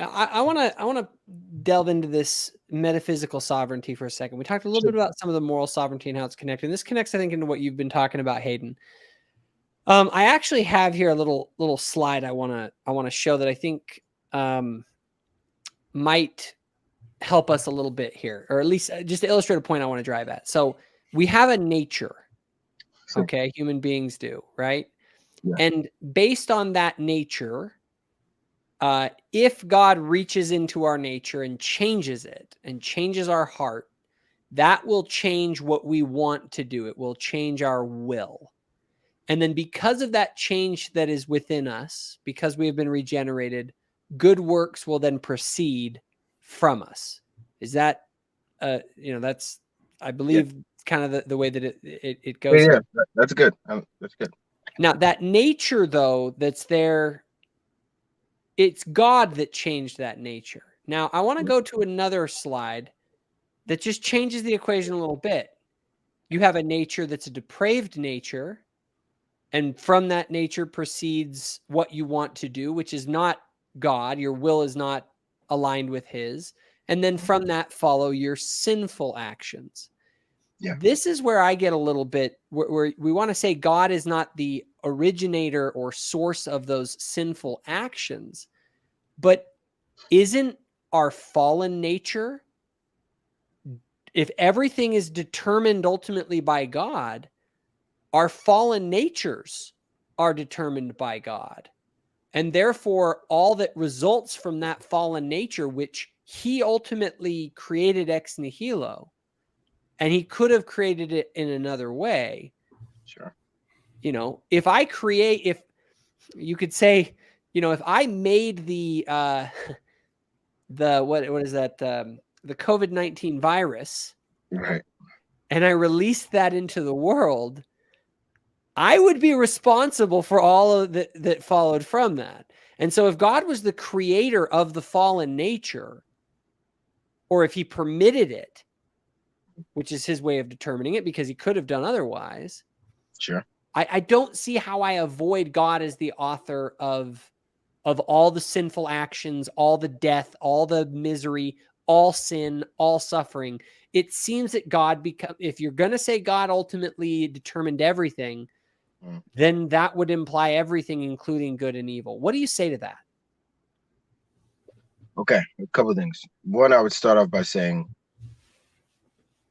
I want to delve into this metaphysical sovereignty for a second. We talked a little bit about some of the moral sovereignty and how it's connected. And this connects, I think, into what you've been talking about, Hayden. I actually have here a little slide I want to show that I think might help us a little bit here, or at least just to illustrate a point I want to drive at. So we have a nature, okay? Human beings do, right? Yeah. And based on that nature, if God reaches into our nature and changes it and changes our heart, that will change what we want to do. It will change our will. And then because of that change that is within us, because we have been regenerated, good works will then proceed from us. Is that, that's, I believe, kind of the way that it goes. Yeah, that's good. That's good. Now, that nature, though, that's there, it's God that changed that nature. Now, I want to go to another slide that just changes the equation a little bit. You have a nature that's a depraved nature, and from that nature proceeds what you want to do, which is not God. Your will is not aligned with his. And then from that follow your sinful actions. Yeah. This is where I get a little bit where we want to say God is not the originator or source of those sinful actions, but isn't our fallen nature, if everything is determined ultimately by God, our fallen natures are determined by God. And therefore, all that results from that fallen nature, which he ultimately created ex nihilo, and he could have created it in another way. Sure. If I create, if you could say, if I made the what is that? The COVID-19 virus, right, and I released that into the world, I would be responsible for all of that followed from that. And so if God was the creator of the fallen nature, or if he permitted it, which is his way of determining it because he could have done otherwise, sure, I don't see how I avoid God as the author of all the sinful actions, all the death, all the misery, all sin, all suffering. It seems that God, if you're going to say God ultimately determined everything, then that would imply everything, including good and evil. What do you say to that? Okay, a couple of things. One, I would start off by saying,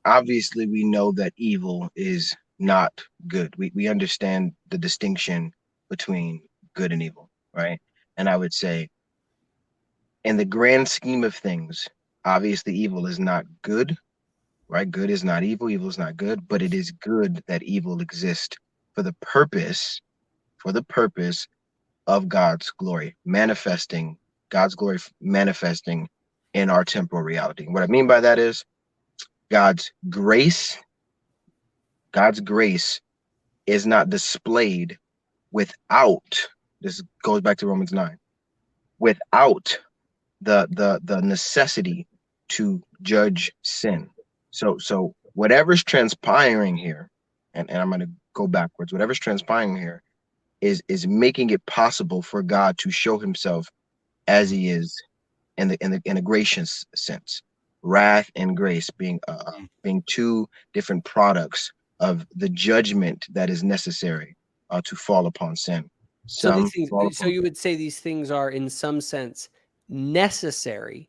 obviously, we know that evil is not good. We understand the distinction between good and evil, right? And I would say, in the grand scheme of things, obviously, evil is not good, right? Good is not evil, evil is not good, but it is good that evil exists for the purpose of God's glory, manifesting God's glory, manifesting in our temporal reality. What I mean by that is God's grace is not displayed without, this goes back to Romans 9, without the necessity to judge sin. So whatever's transpiring here, and I'm going to go backwards, whatever's transpiring here is making it possible for God to show himself as he is in a gracious sense. Wrath and grace being two different products of the judgment that is necessary to fall upon sin. So you would say these things are in some sense necessary,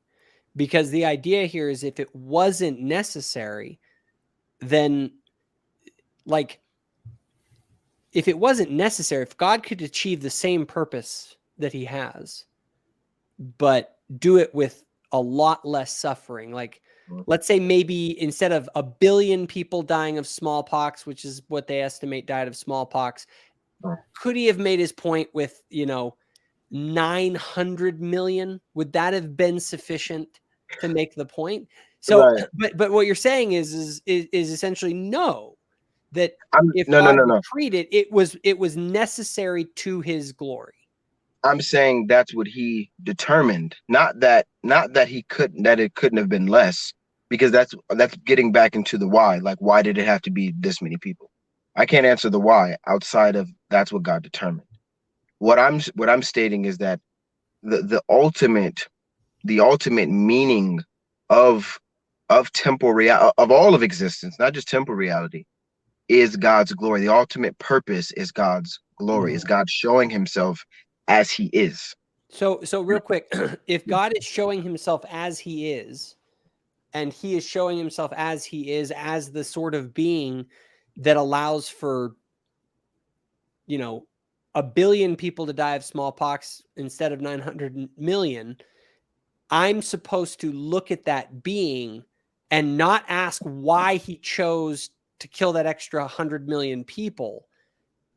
because the idea here is if it wasn't necessary, then if God could achieve the same purpose that he has, but do it with a lot less suffering, like let's say maybe instead of 1 billion people dying of smallpox, which is what they estimate died of smallpox, could he have made his point with 900 million? Would that have been sufficient to make the point? So, right. but what you're saying is essentially no. That if God decreed it, it was necessary to his glory. I'm saying that's what he determined, not that it couldn't have been less, because that's getting back into the why. Like, why did it have to be this many people? I can't answer the why outside of that's what God determined. What I'm stating is that the ultimate the ultimate meaning of temporal reality, of all of existence, not just temporal reality, is God's glory. The ultimate purpose is God's glory, is God showing himself as he is. So real quick, if God is showing himself as he is, and he is showing himself as he is, as the sort of being that allows for, you know, 1 billion people to die of smallpox instead of 900 million, I'm supposed to look at that being and not ask why he chose to kill that extra 100 million people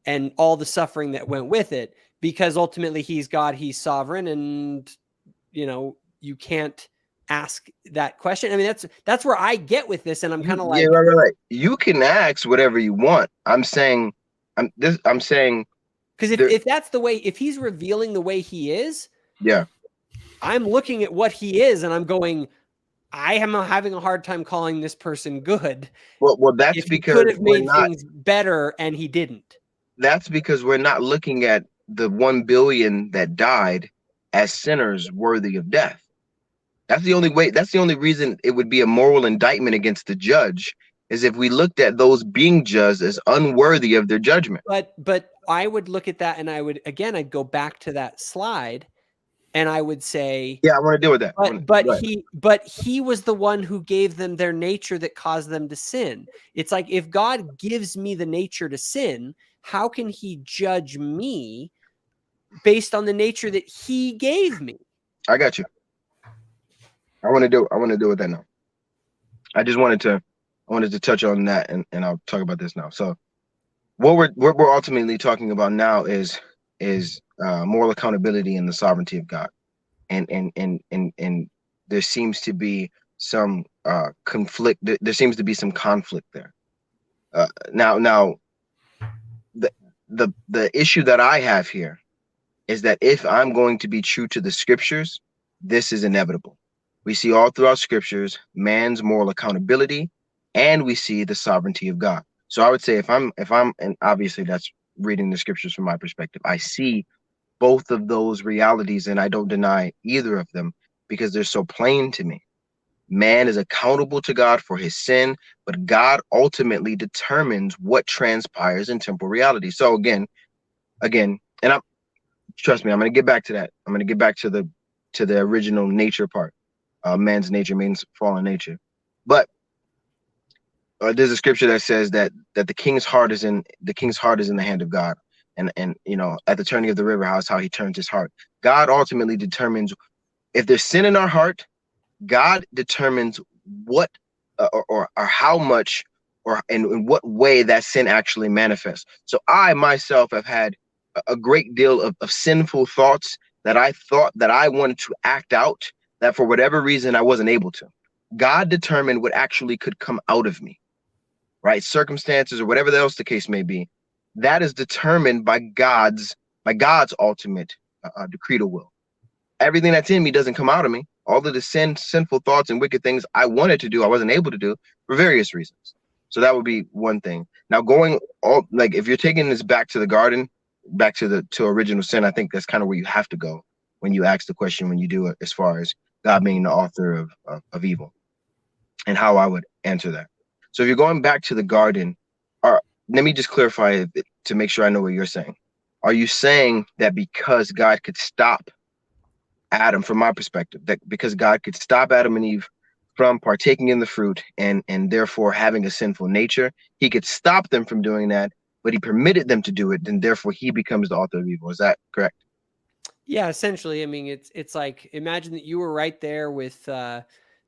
and all the suffering that went with it, because ultimately he's God, he's sovereign, and, you know, you can't ask that question. I mean, that's where I get with this, and I'm kind of Yeah, like, right. You can ask whatever you want. I'm saying, I'm saying, because there. if that's the way, if he's revealing the way he is, Yeah. I'm looking at what he is and I'm going, I am having a hard time calling this person good Well, that's if he could because have made things better and he didn't. that's because we're not looking at the 1 billion that died as sinners worthy of death. That's the only way. That's the only reason it would be a moral indictment against the judge, is if we looked at those being judged as unworthy of their judgment. But I would look at that and I would, again, I'd go back to that slide and I would say, Yeah, I want to deal with that. but he was the one who gave them their nature that caused them to sin. It's like, if God gives me the nature to sin, how can he judge me based on the nature that he gave me? I got you. I want to do. I want to deal with that now. I just wanted to. I wanted to touch on that, and I'll talk about this now. So what we're ultimately talking about now is moral accountability and the sovereignty of God, and there seems to be some conflict. There seems to be some conflict there. Now the the issue that I have here is that if I'm going to be true to the scriptures, this is inevitable. We see all throughout scriptures man's moral accountability, and we see the sovereignty of God. So I would say if I'm and obviously that's reading the scriptures from my perspective, I see both of those realities and I don't deny either of them because they're so plain to me. Man is accountable to God for his sin, but God ultimately determines what transpires in temporal reality. So again, and I'm trust me, I'm going to get back to that. I'm going to get back to the original nature part. Man's nature means fallen nature, but there's a scripture that says that the king's heart is in the hand of God, and you know, at the turning of the river, how he turns his heart. God ultimately determines if there's sin in our heart. God determines what or how much or in what way that sin actually manifests. So I myself have had a great deal of sinful thoughts that I thought that I wanted to act out, that for whatever reason I wasn't able to. God determined what actually could come out of me, right? Circumstances or whatever else the case may be. That is determined by God's ultimate decretal will. Everything that's in me doesn't come out of me. All of the sinful thoughts and wicked things I wanted to do, I wasn't able to do for various reasons. So that would be one thing. Now going all like if you're taking this back to the garden, back to original sin, I think that's kind of where you have to go when you ask the question, when you do it, as far as God being the author of evil, and how I would answer that. So if you're going back to the garden, let me just clarify it to make sure I know what you're saying. Are you saying that because God could stop Adam, from my perspective, that because God could stop Adam and Eve from partaking in the fruit and therefore having a sinful nature, he could stop them from doing that, but he permitted them to do it, then therefore he becomes the author of evil. Is that correct? Yeah, essentially. I mean, it's like, imagine that you were right there with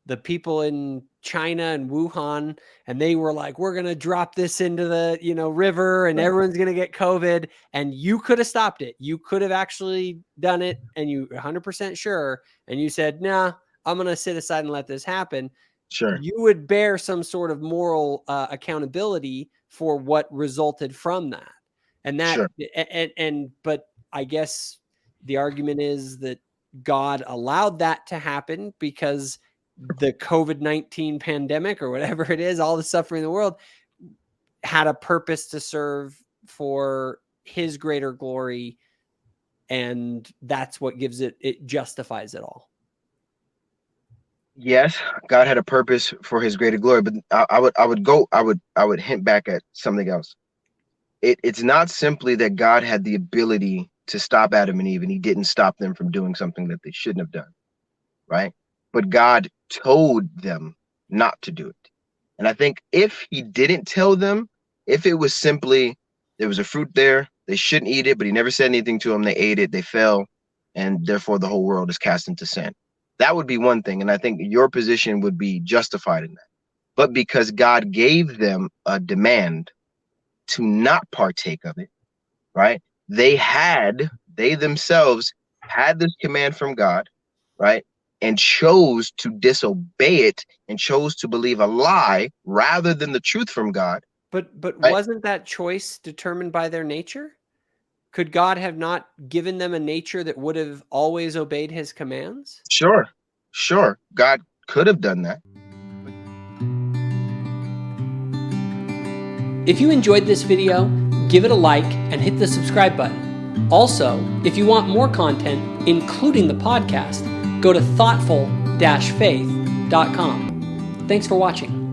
the people in China and Wuhan, and they were like, "We're gonna drop this into the river, and Right. everyone's gonna get COVID," and you could have stopped it. You could have actually done it, and you 100% sure, and you said, "Nah, I'm gonna sit aside and let this happen." Sure. You would bear some sort of moral accountability for what resulted from that, and Sure. but I guess the argument is that God allowed that to happen because the COVID-19 pandemic or whatever it is, all the suffering in the world, had a purpose to serve for his greater glory. And that's what gives it justifies it all. Yes, God had a purpose for his greater glory, but I would hint back at something else. It's not simply that God had the ability to stop Adam and Eve and he didn't stop them from doing something that they shouldn't have done, right? But God told them not to do it. And I think if he didn't tell them, if it was simply there was a fruit there, they shouldn't eat it, but he never said anything to them, they ate it, they fell, and therefore the whole world is cast into sin. That would be one thing. And I think your position would be justified in that. But because God gave them a demand to not partake of it, right? They themselves had this command from God, right? And chose to disobey it and chose to believe a lie rather than the truth from God. But Right? wasn't that choice determined by their nature? Could God have not given them a nature that would have always obeyed his commands? Sure, sure. God could have done that. If you enjoyed this video, give it a like and hit the subscribe button. Also, if you want more content, including the podcast, go to thoughtful-faith.com. Thanks for watching.